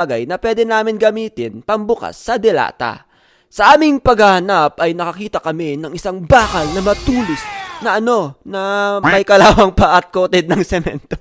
bagay na pwede namin gamitin pambukas sa delata. Sa aming paghahanap ay nakakita kami ng isang bakal na matulis na na may kalawang pa at coated ng semento.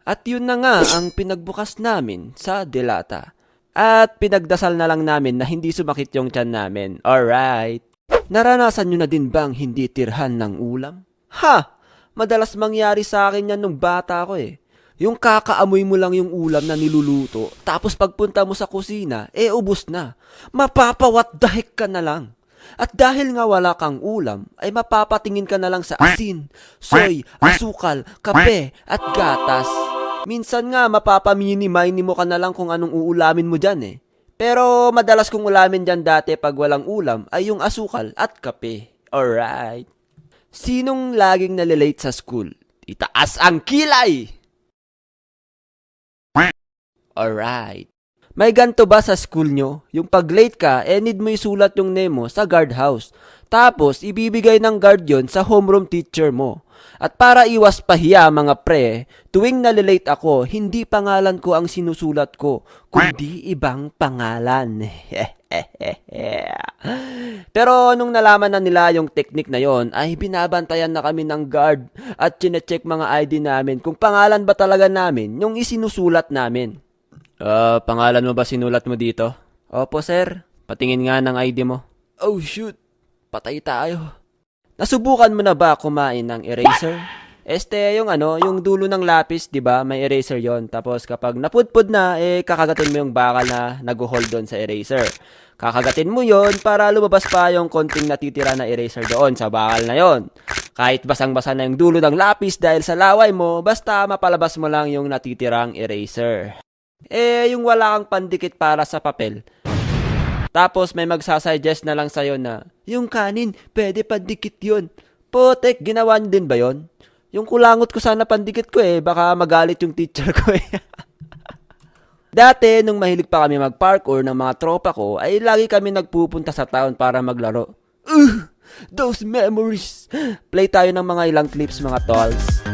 At yun na nga ang pinagbukas namin sa delata. At pinagdasal na lang namin na hindi sumakit yung tiyan namin. Alright. Naranasan nyo na din bang hindi tirhan ng ulam? Ha! Madalas mangyari sa akin yan nung bata ko eh. Yung kakaamoy mo lang yung ulam na niluluto, tapos pagpunta mo sa kusina, ubos na. Mapapawat dahik ka na lang. At dahil nga wala kang ulam, ay mapapatingin ka na lang sa asin, soy, asukal, kape, at gatas. Minsan nga mapapamini-mini mo ka na lang kung anong uulamin mo dyan eh. Pero madalas kong ulamin dyan dati pag walang ulam ay yung asukal at kape. Alright. Sinong laging nalilate sa school? Itaas ang kilay! Alright. May ganto ba sa school nyo? Yung pag late ka, need mo isulat yung name mo sa guardhouse. Tapos, ibibigay ng guard yon sa homeroom teacher mo. At para iwas pahiya mga pre, tuwing nalilate ako, hindi pangalan ko ang sinusulat ko, kundi ibang pangalan. Pero nung nalaman na nila yung technique na yon, ay binabantayan na kami ng guard at chinecheck mga ID namin kung pangalan ba talaga namin yung isinusulat namin. Pangalan mo ba sinulat mo dito? Opo, sir. Patingin nga ng ID mo. Oh, shoot. Patay tayo. Nasubukan mo na ba kumain ng eraser? Yung dulo ng lapis, 'di ba? May eraser 'yon. Tapos kapag napudpud na, kakagatin mo yung bakal na nag-hold doon sa eraser. Kakagatin mo 'yon para lumabas pa yung konting natitira na eraser doon sa bakal na 'yon. Kahit basang-basa na yung dulo ng lapis dahil sa laway mo, basta mapalabas mo lang yung natitirang eraser. Yung wala kang pandikit para sa papel. Tapos may magsasuggest na lang sa'yo na, yung kanin, pwede pandikit yun. Potek, ginawa niyo din ba yun? Yung kulangot ko sana pandikit ko baka magalit yung teacher ko Dati, nung mahilig pa kami mag-parkour ng mga tropa ko, ay lagi kami nagpupunta sa town para maglaro. Those memories! Play tayo ng mga ilang clips mga tolls.